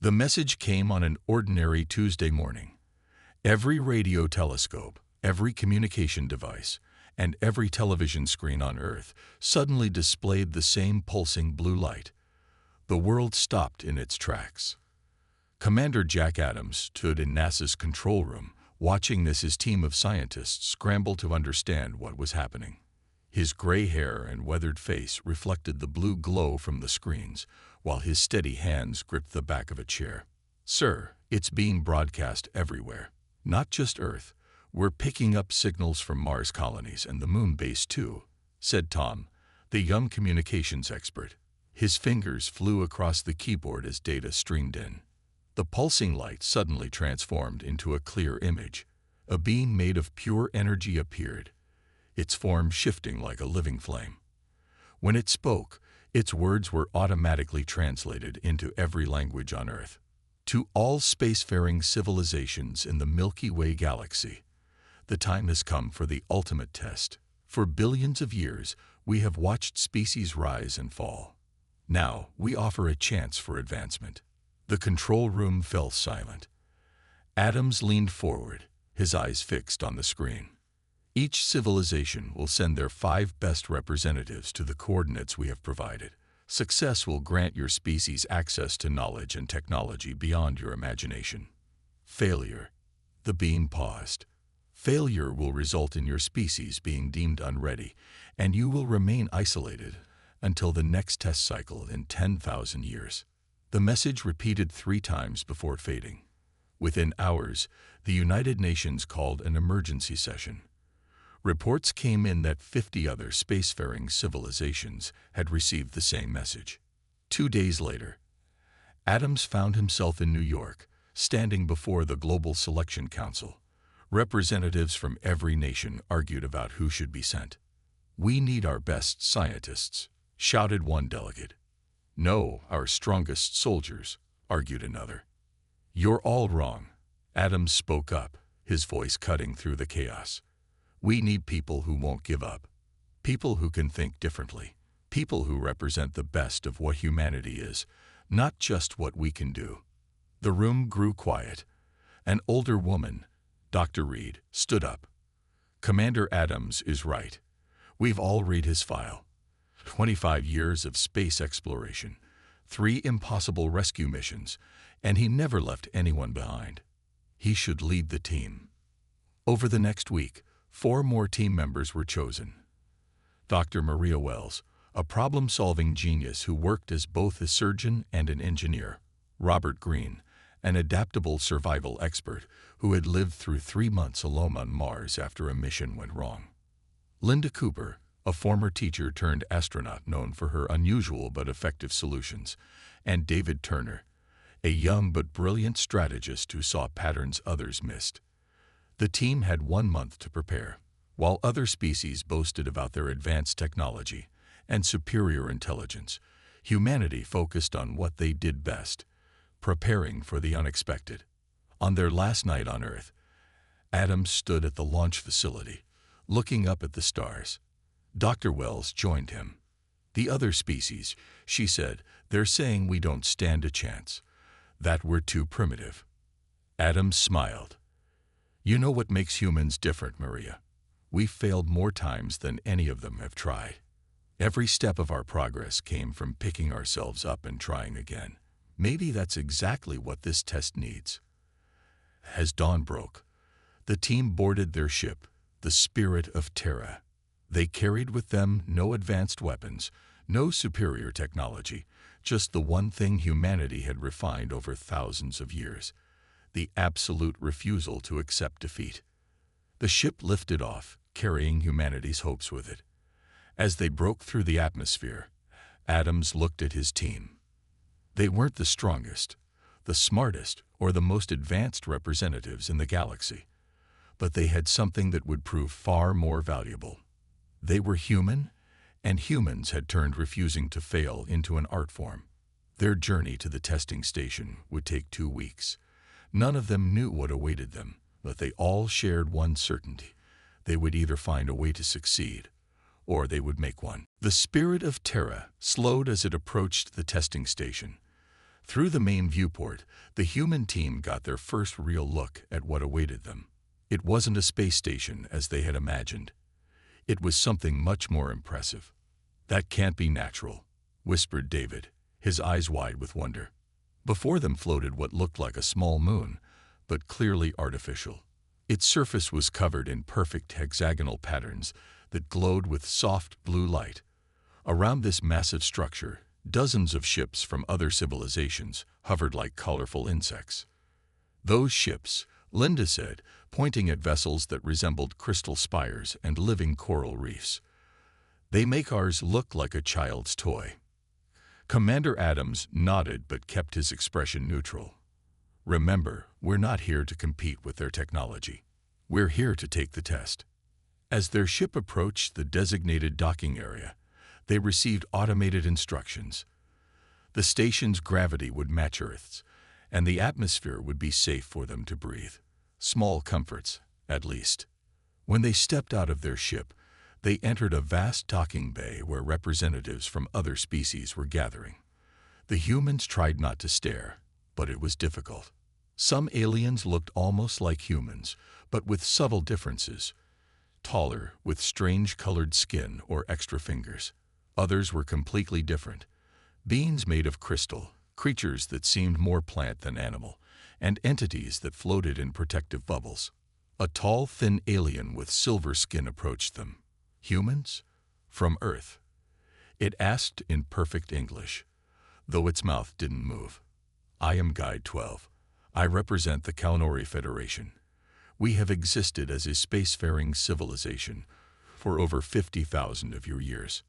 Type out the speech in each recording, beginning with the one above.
The message came on an ordinary Tuesday morning. Every radio telescope, every communication device, and every television screen on Earth suddenly displayed the same pulsing blue light. The world stopped in its tracks. Commander Jack Adams stood in NASA's control room, watching as his team of scientists scrambled to understand what was happening. His gray hair and weathered face reflected the blue glow from the screens, while his steady hands gripped the back of a chair. "Sir, it's being broadcast everywhere. Not just Earth. We're picking up signals from Mars colonies and the moon base too," said Tom, the young communications expert. His fingers flew across the keyboard as data streamed in. The pulsing light suddenly transformed into a clear image. A being made of pure energy appeared, its form shifting like a living flame. When it spoke, its words were automatically translated into every language on Earth. "To all spacefaring civilizations in the Milky Way galaxy, the time has come for the ultimate test. For billions of years, we have watched species rise and fall. Now, we offer a chance for advancement." The control room fell silent. Adams leaned forward, his eyes fixed on the screen. "Each civilization will send their 5 best representatives to the coordinates we have provided. Success will grant your species access to knowledge and technology beyond your imagination. Failure," the beam paused. "Failure will result in your species being deemed unready, and you will remain isolated until the next test cycle in 10,000 years. The message repeated 3 times before fading. Within hours, the United Nations called an emergency session. Reports came in that 50 other spacefaring civilizations had received the same message. 2 days later, Adams found himself in New York, standing before the Global Selection Council. Representatives from every nation argued about who should be sent. "We need our best scientists," shouted one delegate. "No, our strongest soldiers," argued another. "You're all wrong," Adams spoke up, his voice cutting through the chaos. "We need people who won't give up. People who can think differently. People who represent the best of what humanity is, not just what we can do." The room grew quiet. An older woman, Dr. Reed, stood up. "Commander Adams is right. We've all read his file. 25 years of space exploration, 3 impossible rescue missions, and he never left anyone behind. He should lead the team." Over the next week, 4 more team members were chosen. Dr. Maria Wells, a problem-solving genius who worked as both a surgeon and an engineer. Robert Greene, an adaptable survival expert who had lived through 3 months alone on Mars after a mission went wrong. Linda Cooper, a former teacher turned astronaut known for her unusual but effective solutions, and David Turner, a young but brilliant strategist who saw patterns others missed. The team had 1 month to prepare. While other species boasted about their advanced technology and superior intelligence, humanity focused on what they did best: preparing for the unexpected. On their last night on Earth, Adams stood at the launch facility, looking up at the stars. Dr. Wells joined him. "The other species," she said, "they're saying we don't stand a chance, that we're too primitive." Adams smiled. "You know what makes humans different, Maria? We've failed more times than any of them have tried. Every step of our progress came from picking ourselves up and trying again. Maybe that's exactly what this test needs." As dawn broke, the team boarded their ship, the Spirit of Terra. They carried with them no advanced weapons, no superior technology, just the one thing humanity had refined over thousands of years: the absolute refusal to accept defeat. The ship lifted off, carrying humanity's hopes with it. As they broke through the atmosphere, Adams looked at his team. They weren't the strongest, the smartest, or the most advanced representatives in the galaxy, but they had something that would prove far more valuable. They were human, and humans had turned refusing to fail into an art form. Their journey to the testing station would take 2 weeks. None of them knew what awaited them, but they all shared one certainty: they would either find a way to succeed, or they would make one. The Spirit of Terra slowed as it approached the testing station. Through the main viewport, the human team got their first real look at what awaited them. It wasn't a space station as they had imagined. It was something much more impressive. "That can't be natural," whispered David, his eyes wide with wonder. Before them floated what looked like a small moon, but clearly artificial. Its surface was covered in perfect hexagonal patterns that glowed with soft blue light. Around this massive structure, dozens of ships from other civilizations hovered like colorful insects. "Those ships," Linda said, pointing at vessels that resembled crystal spires and living coral reefs. "They make ours look like a child's toy." Commander Adams nodded but kept his expression neutral. "Remember, we're not here to compete with their technology. We're here to take the test." As their ship approached the designated docking area, they received automated instructions. The station's gravity would match Earth's, and the atmosphere would be safe for them to breathe. Small comforts, at least. When they stepped out of their ship, they entered a vast docking bay where representatives from other species were gathering. The humans tried not to stare, but it was difficult. Some aliens looked almost like humans, but with subtle differences. Taller, with strange-colored skin or extra fingers. Others were completely different. Beings made of crystal, creatures that seemed more plant than animal, and entities that floated in protective bubbles. A tall, thin alien with silver skin approached them. "Humans? From Earth?" It asked in perfect English, though its mouth didn't move. "I am Guide 12. I represent the Kalnori Federation. We have existed as a spacefaring civilization for over 50,000 of your years."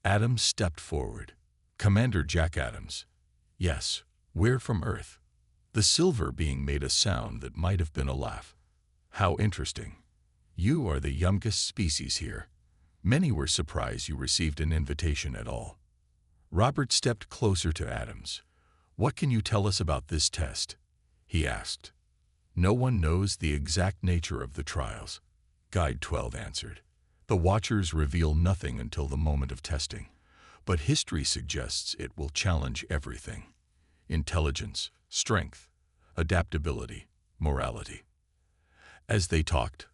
Adams stepped forward. "Commander Jack Adams." "Yes, we're from Earth." The silver being made a sound that might have been a laugh. "How interesting. You are the youngest species here." Many were surprised you received an invitation at all. Robert stepped closer to Adams. "What can you tell us about this test?" he asked. "No one knows the exact nature of the trials," Guide 12 answered. "The Watchers reveal nothing until the moment of testing, but history suggests it will challenge everything: intelligence, strength, adaptability, morality." As they talked,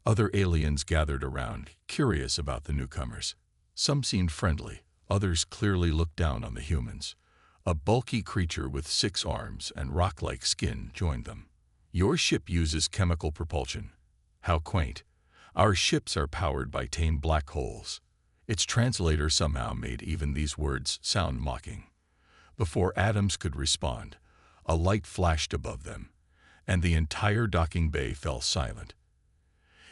other aliens gathered around, curious about the newcomers. Some seemed friendly, others clearly looked down on the humans. A bulky creature with 6 arms and rock-like skin joined them. "Your ship uses chemical propulsion." "How quaint. Our ships are powered by tame black holes." Its translator somehow made even these words sound mocking. Before Adams could respond, a light flashed above them, and the entire docking bay fell silent.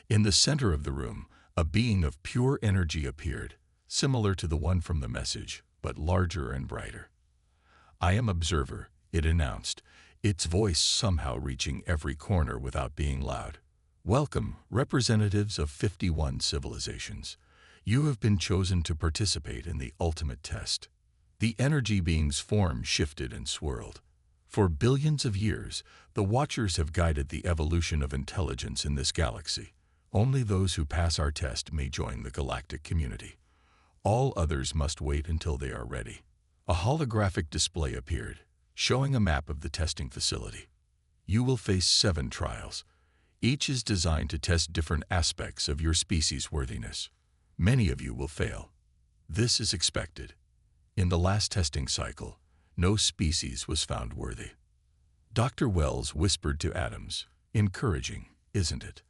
In the center of the room, a being of pure energy appeared, similar to the one from the message, but larger and brighter. "I am Observer," it announced, its voice somehow reaching every corner without being loud. "Welcome, representatives of 51 civilizations. You have been chosen to participate in the ultimate test." The energy being's form shifted and swirled. For billions of years, the Watchers have guided the evolution of intelligence in this galaxy. Only those who pass our test may join the galactic community. All others must wait until they are ready. A holographic display appeared, showing a map of the testing facility. "You will face 7 trials. Each is designed to test different aspects of your species' worthiness. Many of you will fail. This is expected. In the last testing cycle, no species was found worthy." Dr. Wells whispered to Adams, "Encouraging, isn't it?"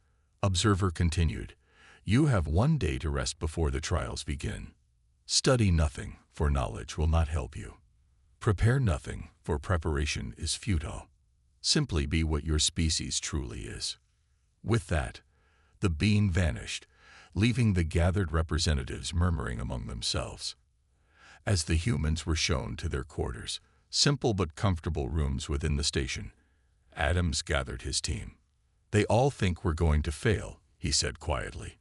Observer continued, "You have 1 day to rest before the trials begin. Study nothing, for knowledge will not help you. Prepare nothing, for preparation is futile. Simply be what your species truly is." With that, the being vanished, leaving the gathered representatives murmuring among themselves. As the humans were shown to their quarters, simple but comfortable rooms within the station, Adams gathered his team. "They all think we're going to fail," he said quietly.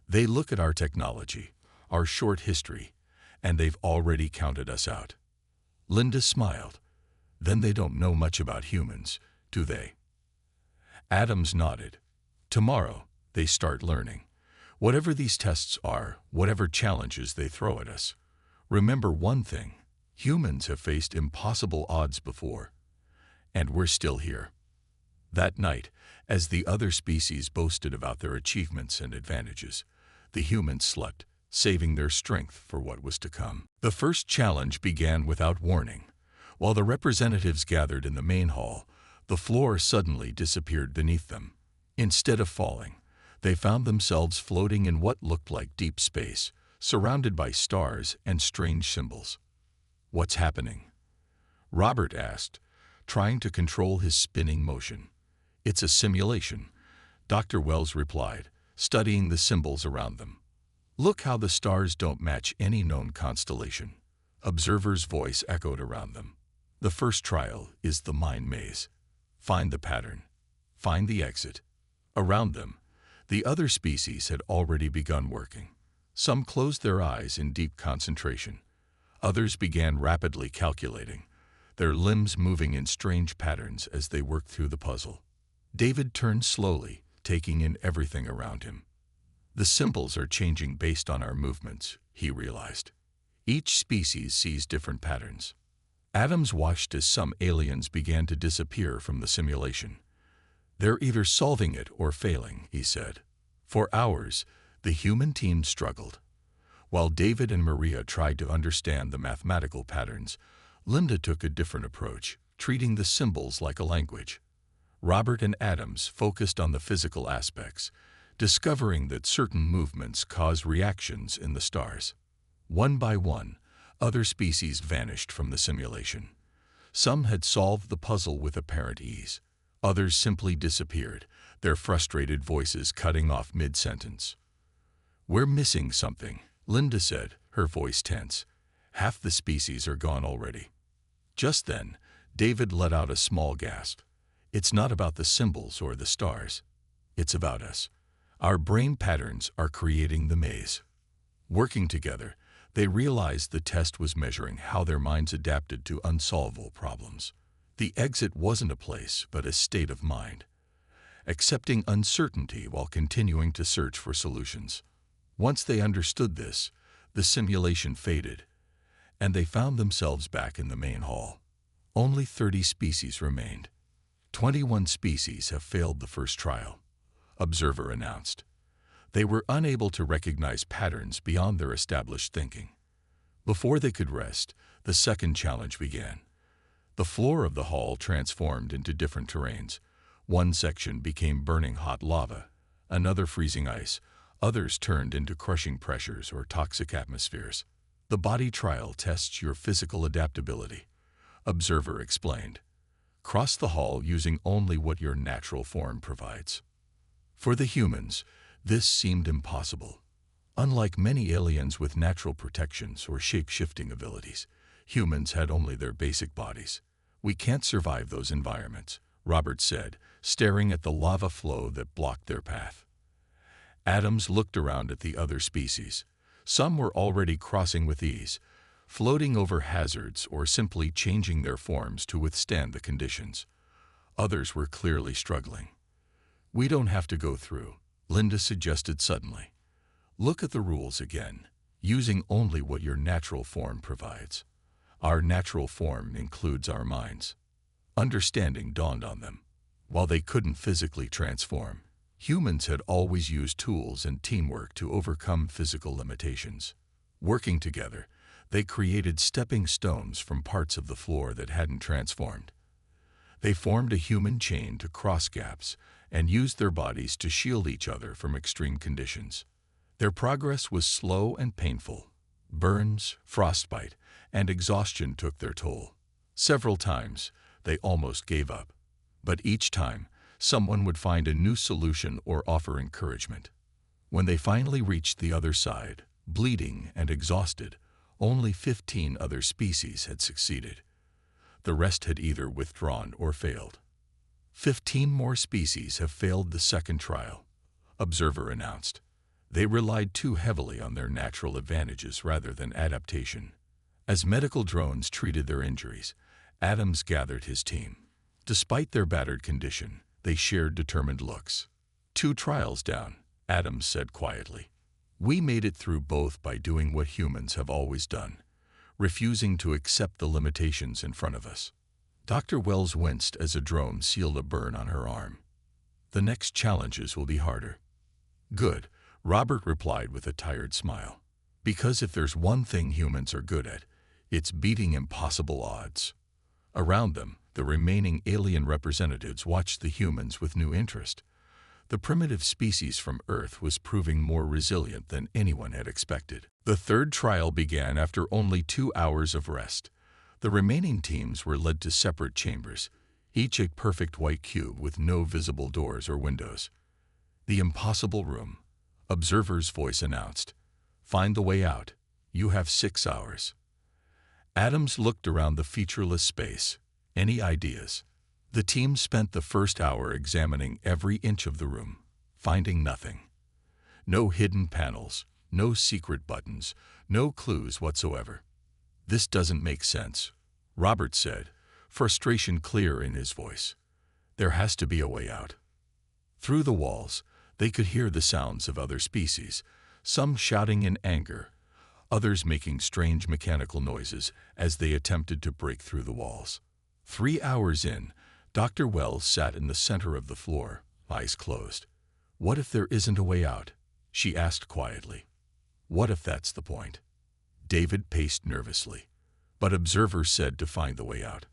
"They look at our technology, our short history, and they've already counted us out." Linda smiled. "Then they don't know much about humans, do they?" Adams nodded. "Tomorrow, they start learning. Whatever these tests are, whatever challenges they throw at us, remember one thing: Humans have faced impossible odds before, and we're still here. That night, as the other species boasted about their achievements and advantages, the humans slept, saving their strength for what was to come. The first challenge began without warning. While the representatives gathered in the main hall, the floor suddenly disappeared beneath them. Instead of falling, they found themselves floating in what looked like deep space, surrounded by stars and strange symbols. "What's happening?" Robert asked, trying to control his spinning motion. "It's a simulation," Dr. Wells replied, studying the symbols around them. "Look how the stars don't match any known constellation." Observer's voice echoed around them. "The first trial is the mind maze. Find the pattern. Find the exit." Around them, the other species had already begun working. Some closed their eyes in deep concentration. Others began rapidly calculating, their limbs moving in strange patterns as they worked through the puzzle. David turned slowly, taking in everything around him. "The symbols are changing based on our movements," he realized. "Each species sees different patterns." Adams watched as some aliens began to disappear from the simulation. "They're either solving it or failing," he said. For hours, the human team struggled. While David and Maria tried to understand the mathematical patterns, Linda took a different approach, treating the symbols like a language. Robert and Adams focused on the physical aspects, discovering that certain movements cause reactions in the stars. One by one, other species vanished from the simulation. Some had solved the puzzle with apparent ease. Others simply disappeared, their frustrated voices cutting off mid-sentence. "We're missing something," Linda said, her voice tense. "Half the species are gone already." Just then, David let out a small gasp. "It's not about the symbols or the stars. It's about us. Our brain patterns are creating the maze." Working together, they realized the test was measuring how their minds adapted to unsolvable problems. The exit wasn't a place, but a state of mind, accepting uncertainty while continuing to search for solutions. Once they understood this, the simulation faded, and they found themselves back in the main hall. Only 30 species remained. 21 species have failed the first trial, Observer announced. They were unable to recognize patterns beyond their established thinking. Before they could rest, the second challenge began. The floor of the hall transformed into different terrains. One section became burning hot lava, another freezing ice, others turned into crushing pressures or toxic atmospheres. "The body trial tests your physical adaptability," Observer explained. "Cross the hall using only what your natural form provides." For the humans, this seemed impossible. Unlike many aliens with natural protections or shape-shifting abilities, humans had only their basic bodies. "We can't survive those environments," Robert said, staring at the lava flow that blocked their path. Adams looked around at the other species. Some were already crossing with ease, floating over hazards or simply changing their forms to withstand the conditions. Others were clearly struggling. "We don't have to go through," Linda suggested suddenly. "Look at the rules again, using only what your natural form provides." Our natural form includes our minds. Understanding dawned on them. While they couldn't physically transform, humans had always used tools and teamwork to overcome physical limitations. Working together, they created stepping stones from parts of the floor that hadn't transformed. They formed a human chain to cross gaps and used their bodies to shield each other from extreme conditions. Their progress was slow and painful. Burns, frostbite, and exhaustion took their toll. Several times, they almost gave up. But each time, someone would find a new solution or offer encouragement. When they finally reached the other side, bleeding and exhausted, only 15 other species had succeeded. The rest had either withdrawn or failed. 15 more species have failed the second trial, Observer announced. They relied too heavily on their natural advantages rather than adaptation. As medical drones treated their injuries, Adams gathered his team. Despite their battered condition, they shared determined looks. 2 trials down, Adams said quietly. "We made it through both by doing what humans have always done, refusing to accept the limitations in front of us. Dr. Wells winced as a drone sealed a burn on her arm. The next challenges will be harder. Good, Robert replied with a tired smile. Because if there's one thing humans are good at, it's beating impossible odds. Around them, the remaining alien representatives watched the humans with new interest. The primitive species from Earth was proving more resilient than anyone had expected. The third trial began after only 2 hours of rest. The remaining teams were led to separate chambers, each a perfect white cube with no visible doors or windows. The impossible room, Observer's voice announced. Find the way out. You have 6 hours. Adams looked around the featureless space. Any ideas? The team spent the first hour examining every inch of the room, finding nothing. No hidden panels, no secret buttons, no clues whatsoever. This doesn't make sense, Robert said, frustration clear in his voice. There has to be a way out. Through the walls, they could hear the sounds of other species, some shouting in anger, others making strange mechanical noises as they attempted to break through the walls. 3 hours in, Dr. Wells sat in the center of the floor, eyes closed. What if there isn't a way out? She asked quietly. What if that's the point? David paced nervously. But Observer said to find the way out.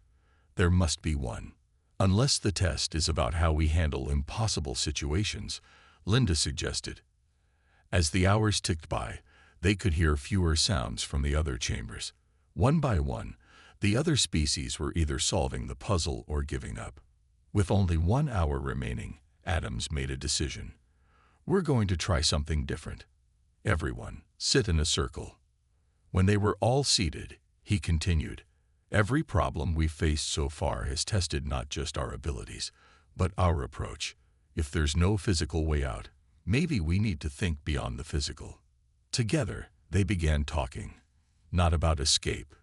There must be one. Unless the test is about how we handle impossible situations, Linda suggested. As the hours ticked by, they could hear fewer sounds from the other chambers. One by one, the other species were either solving the puzzle or giving up. With only 1 hour remaining, Adams made a decision. We're going to try something different. Everyone, sit in a circle. When they were all seated, he continued, every problem we've faced so far has tested not just our abilities, but our approach. If there's no physical way out, maybe we need to think beyond the physical. Together, they began talking, not about escape,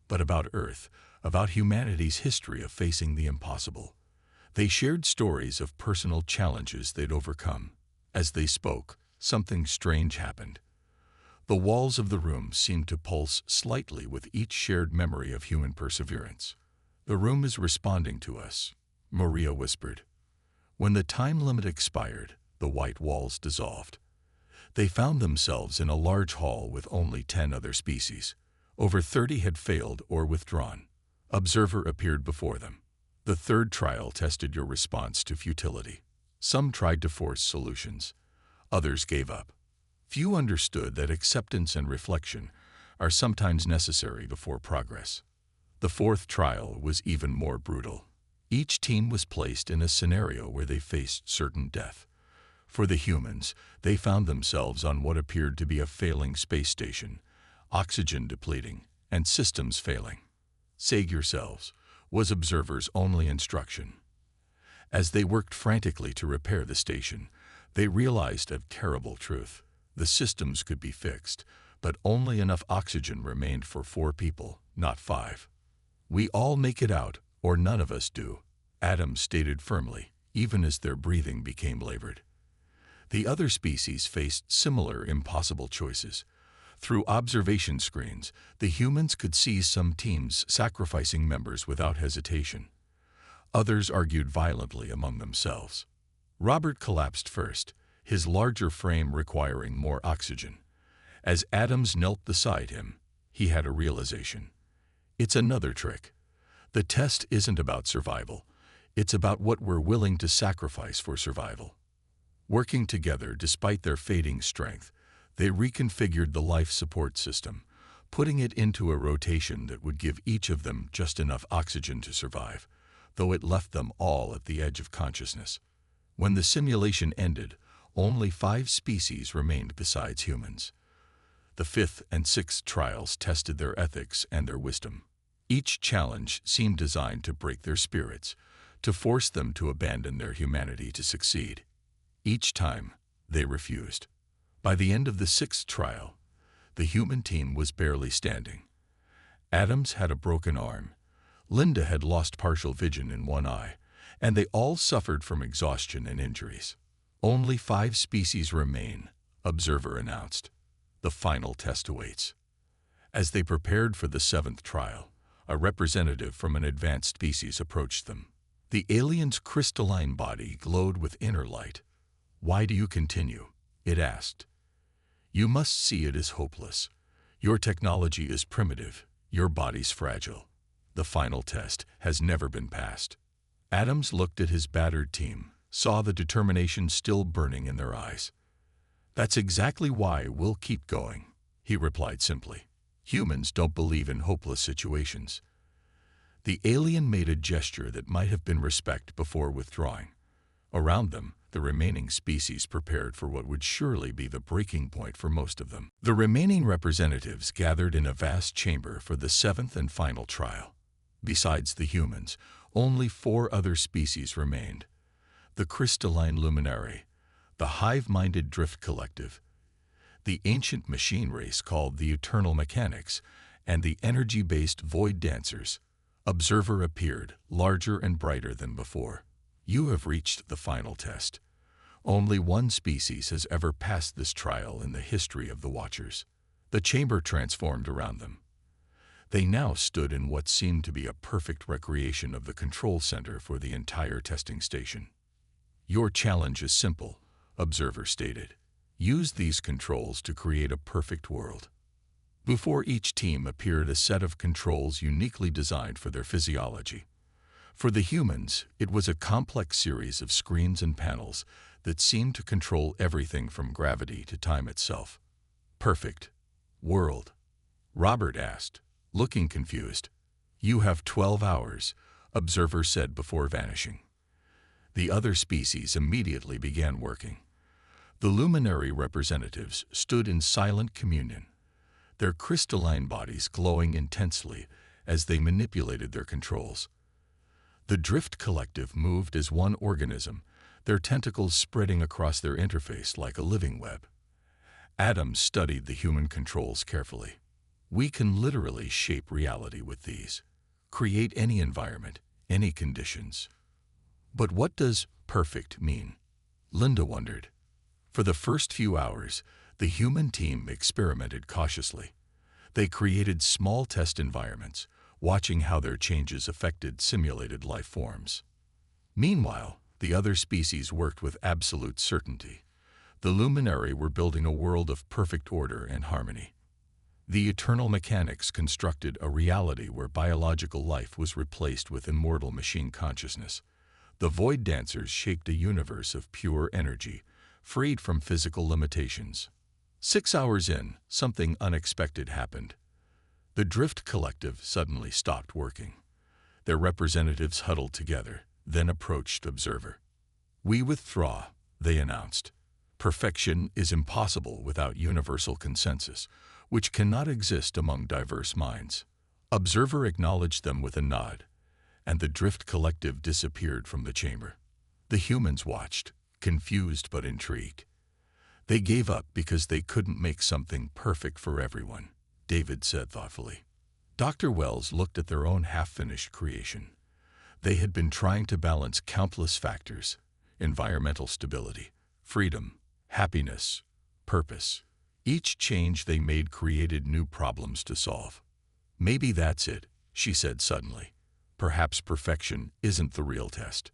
but about Earth, about humanity's history of facing the impossible. They shared stories of personal challenges they'd overcome. As they spoke, something strange happened. The walls of the room seemed to pulse slightly with each shared memory of human perseverance. The room is responding to us, Maria whispered. When the time limit expired, the white walls dissolved. They found themselves in a large hall with only 10 other species. Over 30 had failed or withdrawn. Observer appeared before them. The third trial tested your response to futility. Some tried to force solutions. Others gave up. Few understood that acceptance and reflection are sometimes necessary before progress. The fourth trial was even more brutal. Each team was placed in a scenario where they faced certain death. For the humans, they found themselves on what appeared to be a failing space station, oxygen depleting, and systems failing. Save yourselves was Observer's only instruction. As they worked frantically to repair the station, they realized a terrible truth. The systems could be fixed, but only enough oxygen remained for 4 people, not 5. We all make it out, or none of us do, Adams stated firmly, even as their breathing became labored. The other species faced similar impossible choices. Through observation screens, the humans could see some teams sacrificing members without hesitation. Others argued violently among themselves. Robert collapsed first, his larger frame requiring more oxygen. As Adams knelt beside him, he had a realization. It's another trick. The test isn't about survival. It's about what we're willing to sacrifice for survival. Working together despite their fading strength, they reconfigured the life support system, putting it into a rotation that would give each of them just enough oxygen to survive, though it left them all at the edge of consciousness. When the simulation ended, only 5 species remained besides humans. The 5th and 6th trials tested their ethics and their wisdom. Each challenge seemed designed to break their spirits, to force them to abandon their humanity to succeed. Each time, they refused. By the end of the 6th trial, the human team was barely standing. Adams had a broken arm. Linda had lost partial vision in one eye, and they all suffered from exhaustion and injuries. Only 5 species remain, Observer announced. The final test awaits. As they prepared for the seventh trial, a representative from an advanced species approached them. The alien's crystalline body glowed with inner light. "Why do you continue?" it asked. "You must see it as hopeless. Your technology is primitive. Your body's fragile. The final test has never been passed." Adams looked at his battered team, saw the determination still burning in their eyes. "That's exactly why we'll keep going," he replied simply. "Humans don't believe in hopeless situations." The alien made a gesture that might have been respect before withdrawing. Around them, the remaining species prepared for what would surely be the breaking point for most of them. The remaining representatives gathered in a vast chamber for the seventh and final trial. Besides the humans, only 4 other species remained: the crystalline luminary, the hive-minded drift collective, the ancient machine race called the eternal mechanics, and the energy-based void dancers. Observer appeared, larger and brighter than before. "You have reached the final test. Only one species has ever passed this trial in the history of the Watchers." The chamber transformed around them. They now stood in what seemed to be a perfect recreation of the control center for the entire testing station. "Your challenge is simple," Observer stated. "Use these controls to create a perfect world." Before each team appeared a set of controls uniquely designed for their physiology. For the humans, it was a complex series of screens and panels that seemed to control everything from gravity to time itself. "Perfect world?" Robert asked, looking confused. "You have 12 hours, Observer said before vanishing. The other species immediately began working. The luminary representatives stood in silent communion, their crystalline bodies glowing intensely as they manipulated their controls. The drift collective moved as one organism, their tentacles spreading across their interface like a living web. Adams studied the human controls carefully. "We can literally shape reality with these, create any environment, any conditions." But what does perfect mean? Linda wondered. For the first few hours, the human team experimented cautiously. They created small test environments, watching how their changes affected simulated life forms. Meanwhile, the other species worked with absolute certainty. The luminary were building a world of perfect order and harmony. The eternal mechanics constructed a reality where biological life was replaced with immortal machine consciousness. The void dancers shaped a universe of pure energy, freed from physical limitations. 6 hours in, something unexpected happened. The drift collective suddenly stopped working. Their representatives huddled together, then approached Observer. "We withdraw," they announced. "Perfection is impossible without universal consensus, which cannot exist among diverse minds." Observer acknowledged them with a nod, and the drift collective disappeared from the chamber. The humans watched, confused but intrigued. "They gave up because they couldn't make something perfect for everyone," David said thoughtfully. Dr. Wells looked at their own half-finished creation. They had been trying to balance countless factors: environmental stability, freedom, happiness, purpose. Each change they made created new problems to solve. "Maybe that's it," she said suddenly. "Perhaps perfection isn't the real test."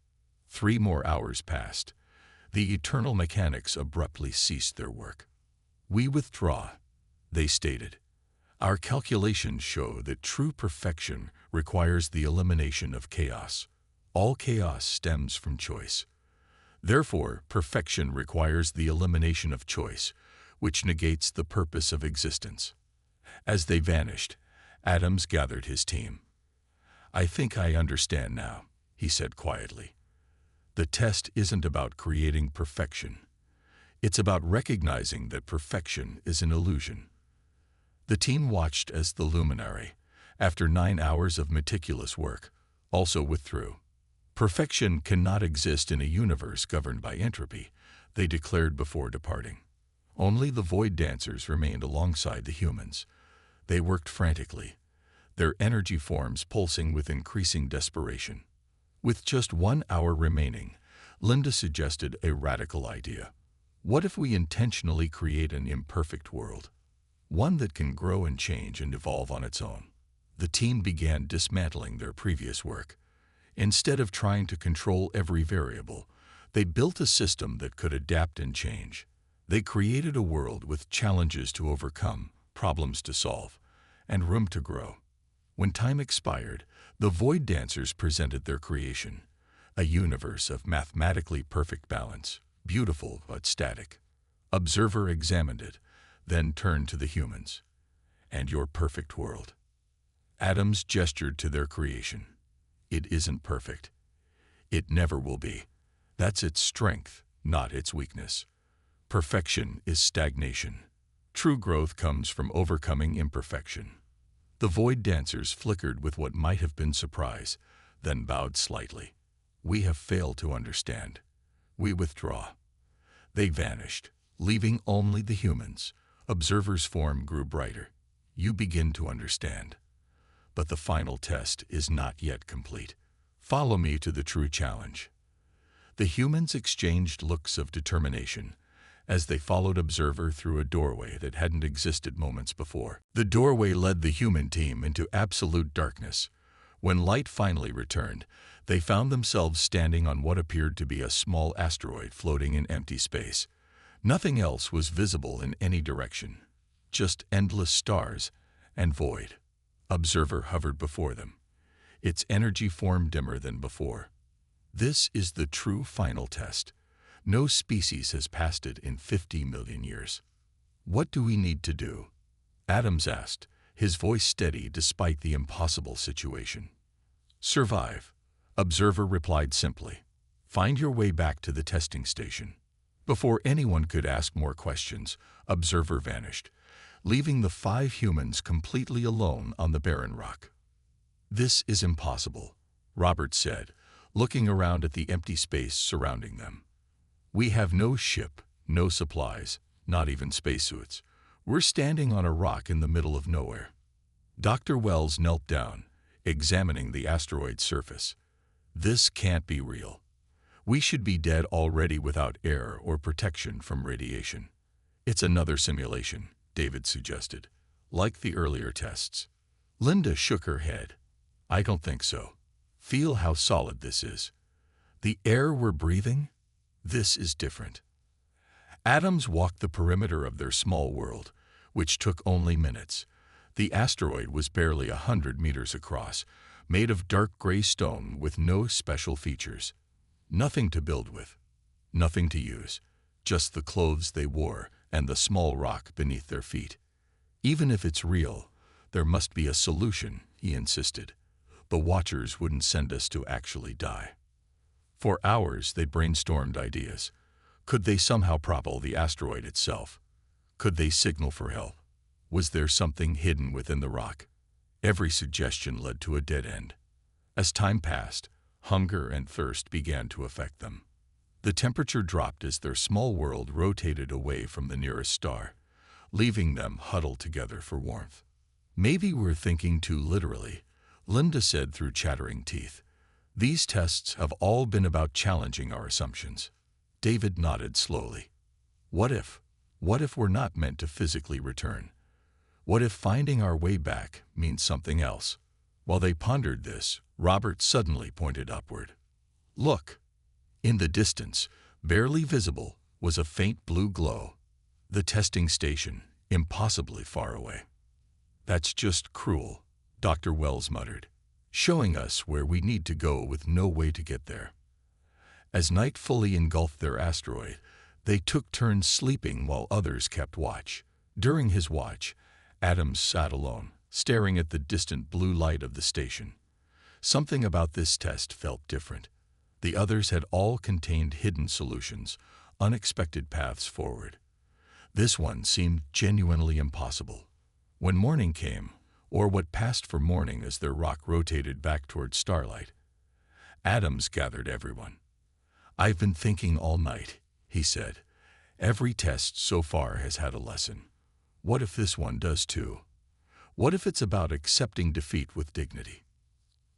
3 more hours passed. The eternal mechanics abruptly ceased their work. "We withdraw," they stated. "Our calculations show that true perfection requires the elimination of chaos. All chaos stems from choice. Therefore, perfection requires the elimination of choice, which negates the purpose of existence." As they vanished, Adams gathered his team. "I think I understand now," he said quietly. "The test isn't about creating perfection. It's about recognizing that perfection is an illusion." The team watched as the luminary, after 9 hours of meticulous work, also withdrew. "Perfection cannot exist in a universe governed by entropy," they declared before departing. Only the void dancers remained alongside the humans. They worked frantically, their energy forms pulsing with increasing desperation. With just 1 hour remaining, Linda suggested a radical idea. "What if we intentionally create an imperfect world? one that can grow and change and evolve on its own. The team began dismantling their previous work. Instead of trying to control every variable, they built a system that could adapt and change. They created a world with challenges to overcome, problems to solve, and room to grow. When time expired, the Void Dancers presented their creation, a universe of mathematically perfect balance, beautiful but static. Observer examined it, then turned to the humans. "And your perfect world." Adams gestured to their creation. "It isn't perfect. It never will be. That's its strength, not its weakness. Perfection is stagnation. True growth comes from overcoming imperfection." The Void Dancers flickered with what might have been surprise, then bowed slightly. "We have failed to understand. We withdraw." They vanished, leaving only the humans. Observer's form grew brighter. "You begin to understand. But the final test is not yet complete. Follow me to the true challenge." The humans exchanged looks of determination as they followed Observer through a doorway that hadn't existed moments before. The doorway led the human team into absolute darkness. When light finally returned, they found themselves standing on what appeared to be a small asteroid floating in empty space. Nothing else was visible in any direction, just endless stars and void. Observer hovered before them, its energy form dimmer than before. "This is the true final test. No species has passed it in 50 million years. What do we need to do?" Adams asked, his voice steady despite the impossible situation. "Survive," Observer replied simply. "Find your way back to the testing station." Before anyone could ask more questions, Observer vanished, leaving the 5 humans completely alone on the barren rock. "This is impossible," Robert said, looking around at the empty space surrounding them. "We have no ship, no supplies, not even spacesuits. We're standing on a rock in the middle of nowhere." Dr. Wells knelt down, examining the asteroid's surface. "This can't be real. We should be dead already without air or protection from radiation." "It's another simulation," David suggested, "like the earlier tests." Linda shook her head. "I don't think so. Feel how solid this is. The air we're breathing? This is different." Adams walked the perimeter of their small world, which took only minutes. The asteroid was barely 100 meters across, made of dark gray stone with no special features. Nothing to build with, nothing to use, just the clothes they wore and the small rock beneath their feet. "Even if it's real, there must be a solution," he insisted. "The Watchers wouldn't send us to actually die." For hours they brainstormed ideas. Could they somehow propel the asteroid itself? Could they signal for help? Was there something hidden within the rock? Every suggestion led to a dead end. As time passed, hunger and thirst began to affect them. The temperature dropped as their small world rotated away from the nearest star, leaving them huddled together for warmth. "Maybe we're thinking too literally," Linda said through chattering teeth. "These tests have all been about challenging our assumptions." David nodded slowly. What if we're not meant to physically return? What if finding our way back means something else?" While they pondered this, Robert suddenly pointed upward. "Look!" In the distance, barely visible, was a faint blue glow. The testing station, impossibly far away. "That's just cruel," Dr. Wells muttered, "showing us where we need to go with no way to get there." As night fully engulfed their asteroid, they took turns sleeping while others kept watch. During his watch, Adams sat alone, staring at the distant blue light of the station. Something about this test felt different. The others had all contained hidden solutions, unexpected paths forward. This one seemed genuinely impossible. When morning came, or what passed for morning as their rock rotated back toward starlight, Adams gathered everyone. "I've been thinking all night," he said. "Every test so far has had a lesson. What if this one does too? What if it's about accepting defeat with dignity?"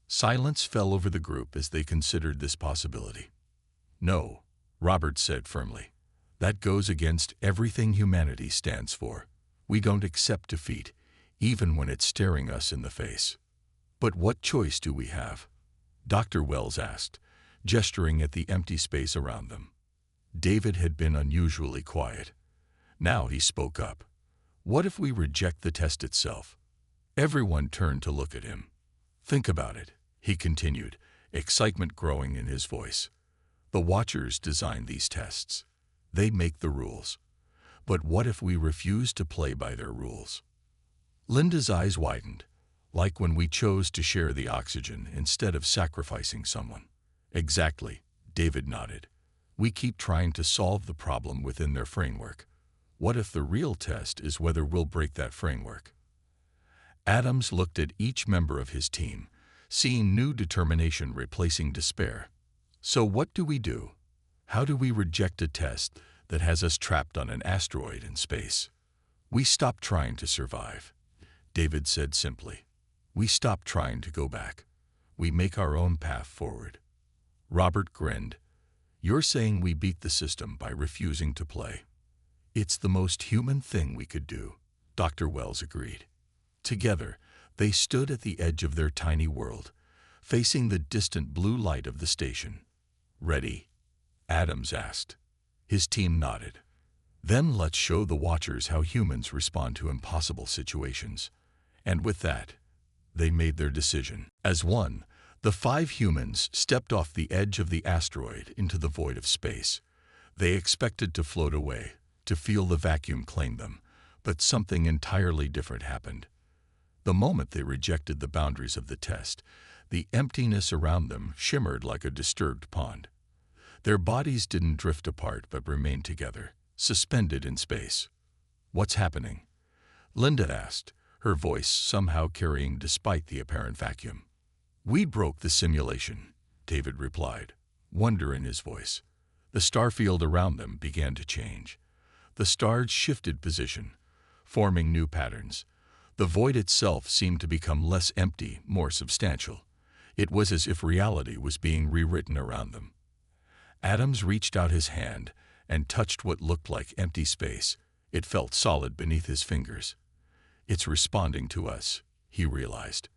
Silence fell over the group as they considered this possibility. "No," Robert said firmly. "That goes against everything humanity stands for. We don't accept defeat, even when it's staring us in the face. But what choice do we have? Dr. Wells asked, gesturing at the empty space around them. David had been unusually quiet. Now he spoke up. What if we reject the test itself? Everyone turned to look at him. Think about it, he continued, excitement growing in his voice. The Watchers design these tests. They make the rules. But what if we refuse to play by their rules? Linda's eyes widened, like when we chose to share the oxygen instead of sacrificing someone. Exactly, David nodded. We keep trying to solve the problem within their framework. What if the real test is whether we'll break that framework? Adams looked at each member of his team, seeing new determination replacing despair. So what do we do? How do we reject a test that has us trapped on an asteroid in space? We stop trying to survive, David said simply. We stop trying to go back. We make our own path forward. Robert grinned. You're saying we beat the system by refusing to play. It's the most human thing we could do, Dr. Wells agreed. Together, they stood at the edge of their tiny world, facing the distant blue light of the station. Ready? Adams asked. His team nodded. Then let's show the Watchers how humans respond to impossible situations. And with that, they made their decision. As one, the 5 humans stepped off the edge of the asteroid into the void of space. They expected to float away, to feel the vacuum claim them, but something entirely different happened. The moment they rejected the boundaries of the test, the emptiness around them shimmered like a disturbed pond. Their bodies didn't drift apart but remained together, suspended in space. What's happening? Linda asked, her voice somehow carrying despite the apparent vacuum. We broke the simulation, David replied, wonder in his voice. The star field around them began to change. The stars shifted position, forming new patterns. The void itself seemed to become less empty, more substantial. It was as if reality was being rewritten around them. Adams reached out his hand and touched what looked like empty space. It felt solid beneath his fingers. It's responding to us, he realized,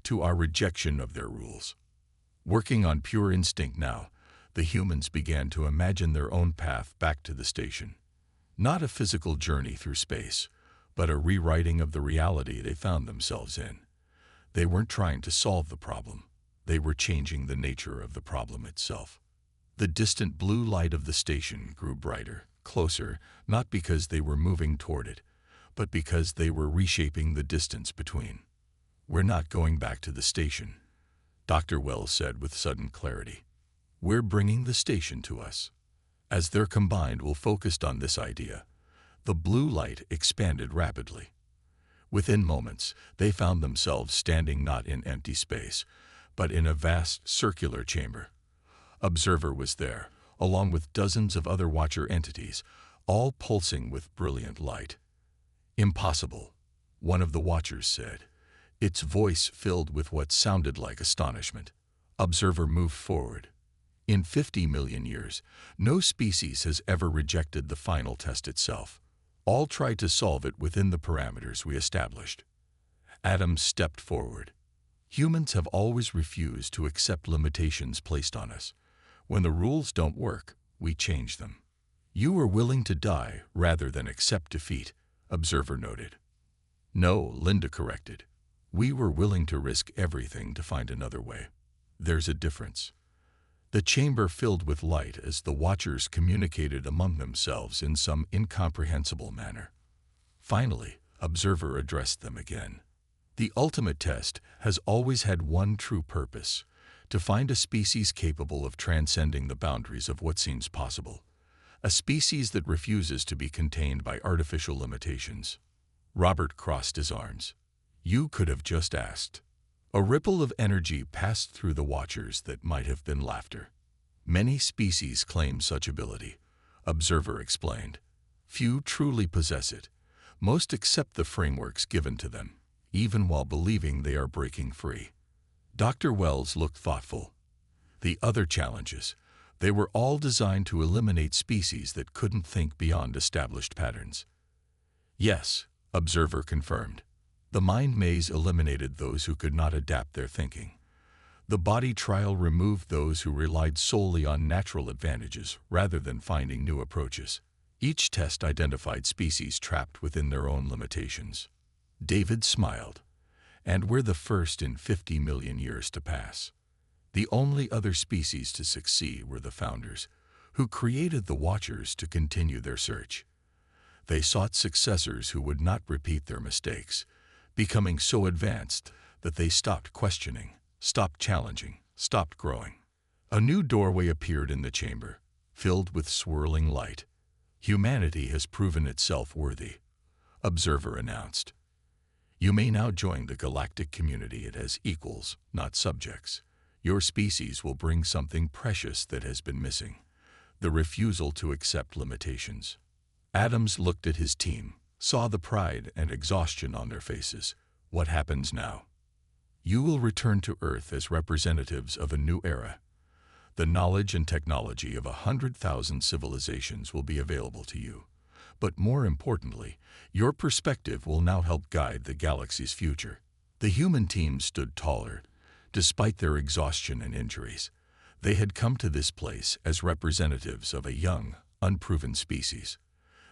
to our rejection of their rules. Working on pure instinct now, the humans began to imagine their own path back to the station. Not a physical journey through space, but a rewriting of the reality they found themselves in. They weren't trying to solve the problem. They were changing the nature of the problem itself. The distant blue light of the station grew brighter, closer, not because they were moving toward it, but because they were reshaping the distance between. We're not going back to the station, Dr. Wells said with sudden clarity. We're bringing the station to us. As their combined will focused on this idea, the blue light expanded rapidly. Within moments, they found themselves standing not in empty space, but in a vast circular chamber. Observer was there, along with dozens of other Watcher entities, all pulsing with brilliant light. Impossible, one of the Watchers said, its voice filled with what sounded like astonishment. Observer moved forward. In 50 million years, no species has ever rejected the final test itself. All tried to solve it within the parameters we established. Adams stepped forward. Humans have always refused to accept limitations placed on us. When the rules don't work, we change them. You were willing to die rather than accept defeat, Observer noted. No, Linda corrected. We were willing to risk everything to find another way. There's a difference. The chamber filled with light as the Watchers communicated among themselves in some incomprehensible manner. Finally, Observer addressed them again. The ultimate test has always had one true purpose: to find a species capable of transcending the boundaries of what seems possible. A species that refuses to be contained by artificial limitations. Robert crossed his arms. You could have just asked. A ripple of energy passed through the Watchers that might have been laughter. Many species claim such ability, Observer explained. Few truly possess it. Most accept the frameworks given to them, even while believing they are breaking free. Dr. Wells looked thoughtful. The other challenges, they were all designed to eliminate species that couldn't think beyond established patterns. Yes, Observer confirmed. The mind maze eliminated those who could not adapt their thinking. The body trial removed those who relied solely on natural advantages rather than finding new approaches. Each test identified species trapped within their own limitations. David smiled. And we're the first in 50 million years to pass. The only other species to succeed were the founders, who created the Watchers to continue their search. They sought successors who would not repeat their mistakes, becoming so advanced that they stopped questioning, stopped challenging, stopped growing. A new doorway appeared in the chamber, filled with swirling light. Humanity has proven itself worthy, Observer announced. You may now join the galactic community as equals, not subjects. Your species will bring something precious that has been missing: the refusal to accept limitations. Adams looked at his team, saw the pride and exhaustion on their faces. What happens now? You will return to Earth as representatives of a new era. The knowledge and technology of 100,000 civilizations will be available to you. But more importantly, your perspective will now help guide the galaxy's future. The human team stood taller, despite their exhaustion and injuries. They had come to this place as representatives of a young, unproven species.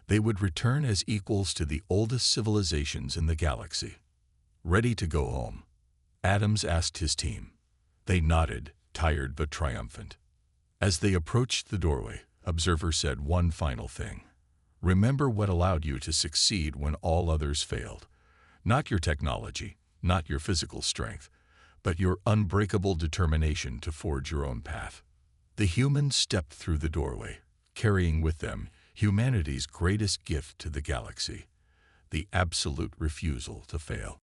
They would return as equals to the oldest civilizations in the galaxy. Ready to go home? Adams asked his team. They nodded, tired but triumphant. As they approached the doorway, Observer said one final thing. Remember what allowed you to succeed when all others failed. Not your technology, not your physical strength, but your unbreakable determination to forge your own path. The humans stepped through the doorway, carrying with them humanity's greatest gift to the galaxy: the absolute refusal to fail.